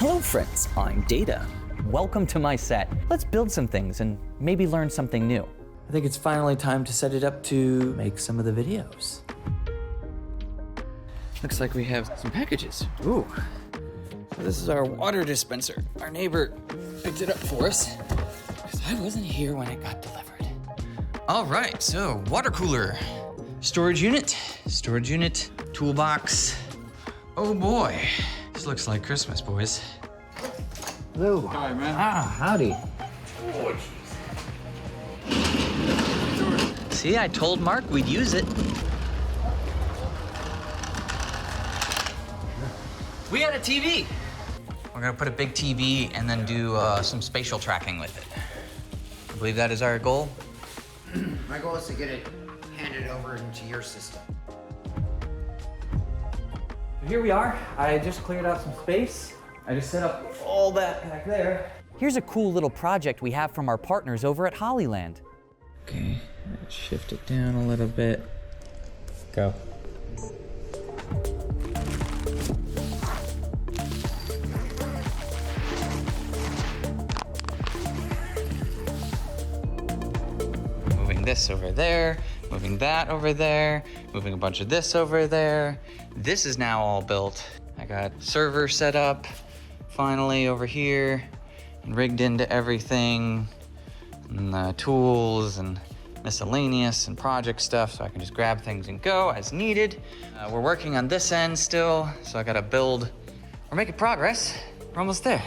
Hello friends, I'm Data. Welcome to my set. Let's build some things and maybe learn something new. I think it's finally time to set it up to make some of the videos. Looks like we have some packages. Ooh. So this is our water dispenser. Our neighbor picked it up for us because I wasn't here when it got delivered. All right, so water cooler, storage unit, toolbox. Oh boy, this looks like Christmas, boys. Hello. Hi, man. Ah, howdy. Oh, jeez. See, I told Mark we'd use it. We got a TV. We're gonna put a big TV and then do some spatial tracking with it. I believe that is our goal. My goal is to get it handed over into your system. Here we are. I just cleared out some space. I just set up all that back there. Here's a cool little project we have from our partners over at Hollyland. Okay, let's shift it down a little bit. Go. Moving this over there, moving that over there, moving a bunch of this over there. This is now all built. I got server set up finally over here and rigged into everything, and the tools and miscellaneous and project stuff, so I can just grab things and go as needed. We're working on this end still, so I gotta build. We're making progress. We're almost there.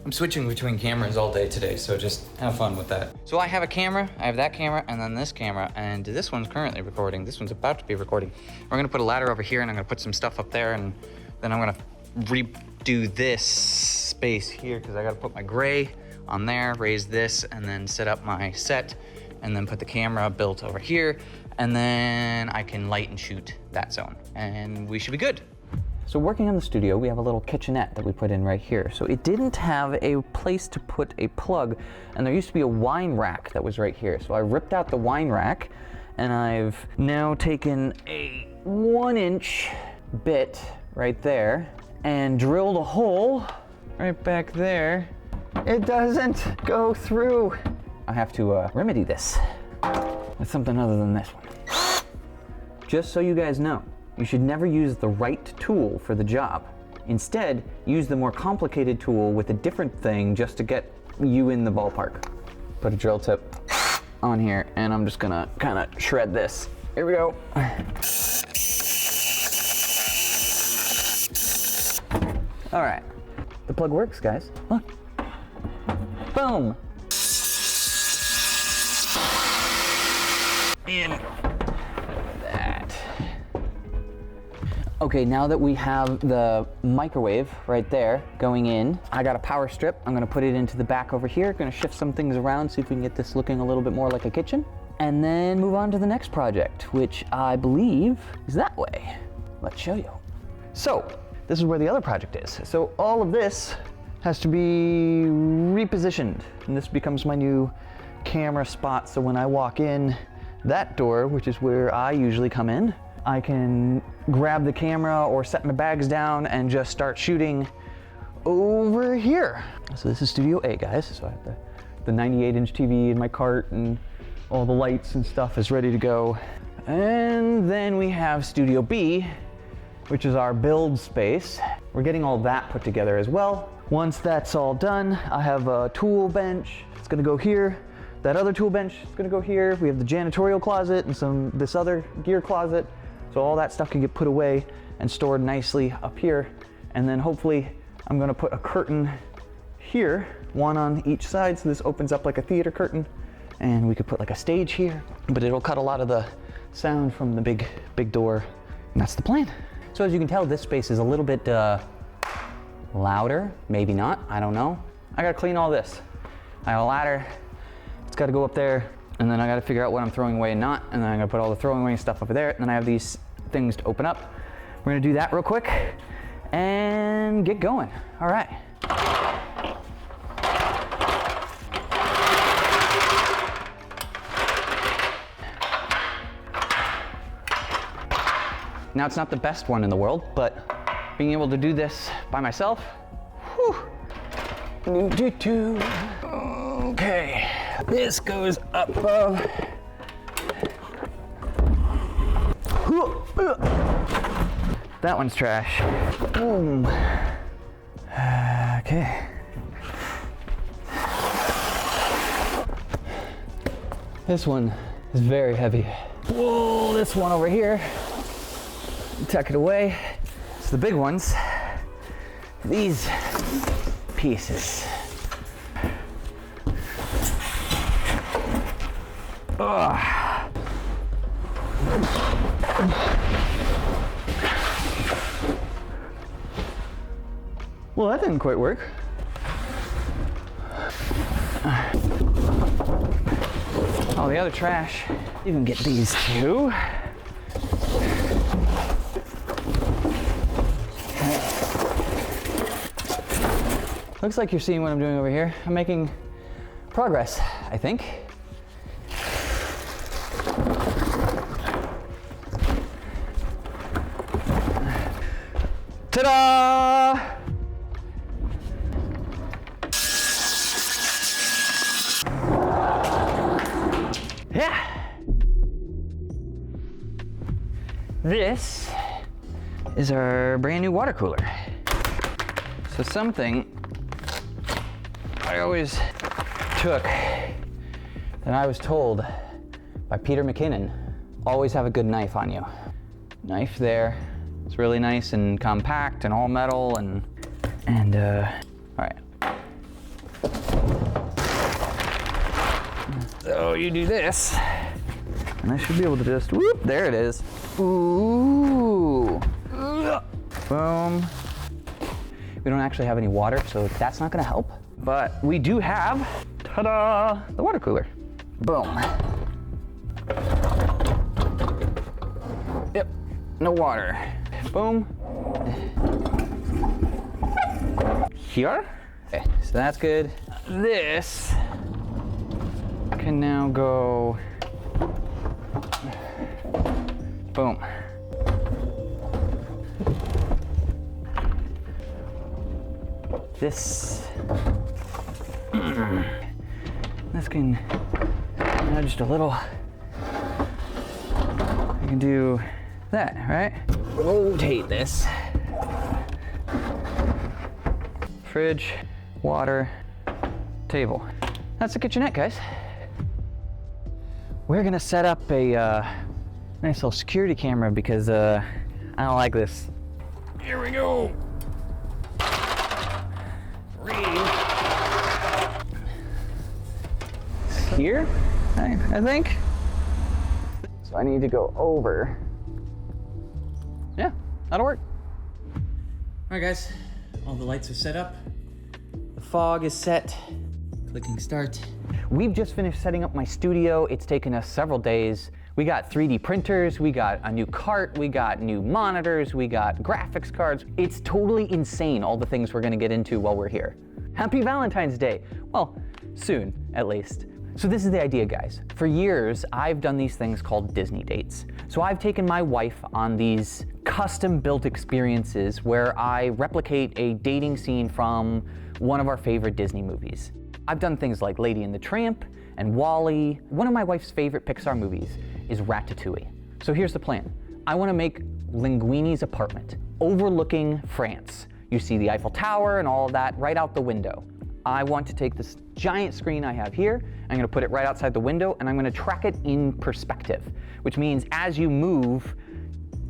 I'm switching between cameras all day today, so just have fun with that. So I have a camera, I have that camera, and then this camera, and this one's currently recording. This one's about to be recording. We're gonna put a ladder over here, and I'm gonna put some stuff up there, and then I'm gonna redo this space here, because I gotta put my gray on there, raise this, and then set up my set, and then put the camera built over here, and then I can light and shoot that zone, and we should be good. So working on the studio, we have a little kitchenette that we put in right here. So it didn't have a place to put a plug, and there used to be a wine rack that was right here. So I ripped out the wine rack, and I've now taken a 1-inch bit right there and drilled a hole right back there. It doesn't go through. I have to remedy this with something other than this one. Just so you guys know, you should never use the right tool for the job. Instead, use the more complicated tool with a different thing just to get you in the ballpark. Put a drill tip on here, and I'm just gonna kind of shred this. Here we go. All right, the plug works, guys. Look. Boom. In that. Okay, now that we have the microwave right there going in, I got a power strip. I'm gonna put it into the back over here. Gonna shift some things around, see if we can get this looking a little bit more like a kitchen. And then move on to the next project, which I believe is that way. Let's show you. So, this is where the other project is. So all of this has to be repositioned, and this becomes my new camera spot. So when I walk in that door, which is where I usually come in, I can grab the camera or set my bags down and just start shooting over here. So this is Studio A, guys. So I have the 98-inch TV in my cart, and all the lights and stuff is ready to go. And then we have Studio B, which is our build space. We're getting all that put together as well. Once that's all done, I have a tool bench. It's gonna go here. That other tool bench is gonna go here. We have the janitorial closet and this other gear closet. So all that stuff can get put away and stored nicely up here. And then hopefully I'm gonna put a curtain here, one on each side, so this opens up like a theater curtain. And we could put like a stage here, but it'll cut a lot of the sound from the big door. And that's the plan. So as you can tell, this space is a little bit louder, maybe not, I don't know. I gotta clean all this. I have a ladder, it's gotta go up there, and then I gotta figure out what I'm throwing away and not, and then I'm gonna put all the throwing away stuff over there, and then I have these things to open up. We're gonna do that real quick and get going. All right. Now, it's not the best one in the world, but being able to do this by myself, whew, Okay, this goes up above. That one's trash. Boom. Okay. This one is very heavy. Whoa, this one over here. Tuck it away. It's the big ones. These pieces. Ugh. Well, that didn't quite work. Oh, the other trash. You can get these too. Looks like you're seeing what I'm doing over here. I'm making progress, I think. Ta-da! Yeah. This is our brand new water cooler. So something I always took that I was told by Peter McKinnon, always have a good knife on you. Knife there. It's really nice and compact and all metal and all right. So you do this, and I should be able to just, whoop, there it is. Ooh, boom. We don't actually have any water, so that's not gonna help. But we do have, ta-da, the water cooler. Boom. Yep, no water. Boom. Here. Okay, so that's good. This can now go, boom. This can just a little. I can do that, right? Rotate this. Fridge, water, table. That's the kitchenette, guys. We're gonna set up a nice little security camera because I don't like this. Here we go. Here, I think. So I need to go over. Yeah, that'll work. All right, guys, all the lights are set up. The fog is set. Clicking start. We've just finished setting up my studio. It's taken us several days. We got 3D printers, we got a new cart, we got new monitors, we got graphics cards. It's totally insane, all the things we're gonna get into while we're here. Happy Valentine's Day. Well, soon, at least. So this is the idea, guys. For years, I've done these things called Disney dates. So I've taken my wife on these custom-built experiences where I replicate a dating scene from one of our favorite Disney movies. I've done things like Lady and the Tramp and WALL-E. One of my wife's favorite Pixar movies is Ratatouille. So here's the plan. I want to make Linguini's apartment overlooking France. You see the Eiffel Tower and all of that right out the window. I want to take this giant screen I have here, I'm gonna put it right outside the window, and I'm gonna track it in perspective, which means as you move,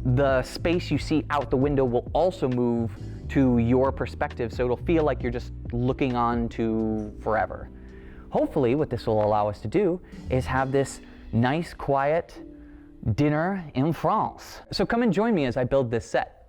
the space you see out the window will also move to your perspective, so it'll feel like you're just looking on to forever. Hopefully, what this will allow us to do is have this nice, quiet dinner in France. So come and join me as I build this set.